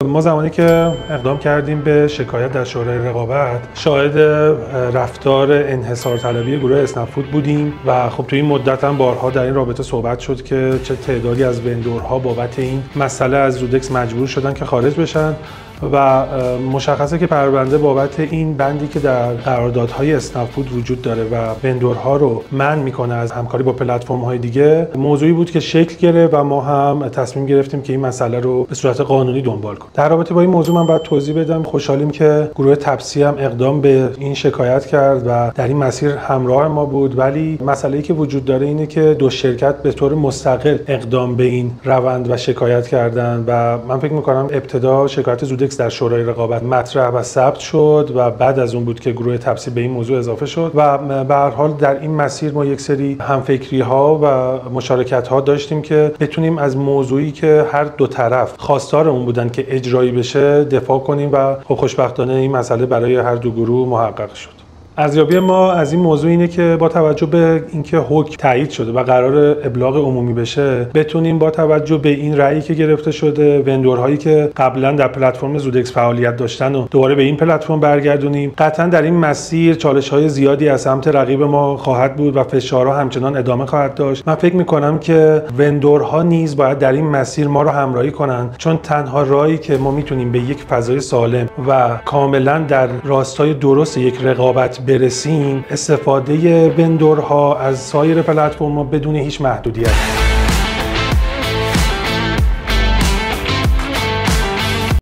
ما زمانی که اقدام کردیم به شکایت در شورای رقابت شاهد رفتار انحصارطلبی گروه اسنپ‌فود بودیم و خب توی این مدت هم بارها در این رابطه صحبت شد که چه تعدادی از وندورها بابت این مسئله از رودکس مجبور شدن که خارج بشن و مشخصه که پرونده بابت این بندی که در قراردادهای اسنپ‌فود وجود داره و وندورها رو منع میکنه از همکاری با پلتفرم‌های دیگه موضوعی بود که شکل گرفت و ما هم تصمیم گرفتیم که این مسئله رو به صورت قانونی دنبال کنیم. در رابطه با این موضوع من باید توضیح بدم. خوشحالیم که گروه تپسی هم اقدام به این شکایت کرد و در این مسیر همراه ما بود، ولی مسئله‌ای که وجود داره اینه که دو شرکت به طور مستقل اقدام به این روند و شکایت کردن و من فکر می‌کنم ابتدا شکایت رودکس در شورای رقابت مطرح و ثبت شد و بعد از اون بود که گروه تپسی به این موضوع اضافه شد و به هر حال در این مسیر ما یک سری همفکری‌ها و مشارکت‌ها داشتیم که بتونیم از موضوعی که هر دو طرف خواستار اون بودن که اجرایی بشه دفاع کنیم و خوشبختانه این مسئله برای هر دو گروه محقق شد. ارزیابی ما از این موضوع اینه که با توجه به اینکه حکم تایید شده و قرار ابلاغ عمومی بشه بتونیم با توجه به این رأیی که گرفته شده وندورهایی که قبلا در پلتفرم زودکس فعالیت داشتن و دوباره به این پلتفرم برگردونیم. قطعا در این مسیر چالش‌های زیادی از سمت رقیب ما خواهد بود و فشارها همچنان ادامه خواهد داشت. من فکر می‌کنم که وندورها نیز باید در این مسیر ما رو همراهی کنن، چون تنها راهی که ما میتونیم به یک فضای سالم و کاملا در راستای درست یک رقابت برسیم استفاده وندورها از سایر پلتفرم‌ها بدون هیچ محدودیت.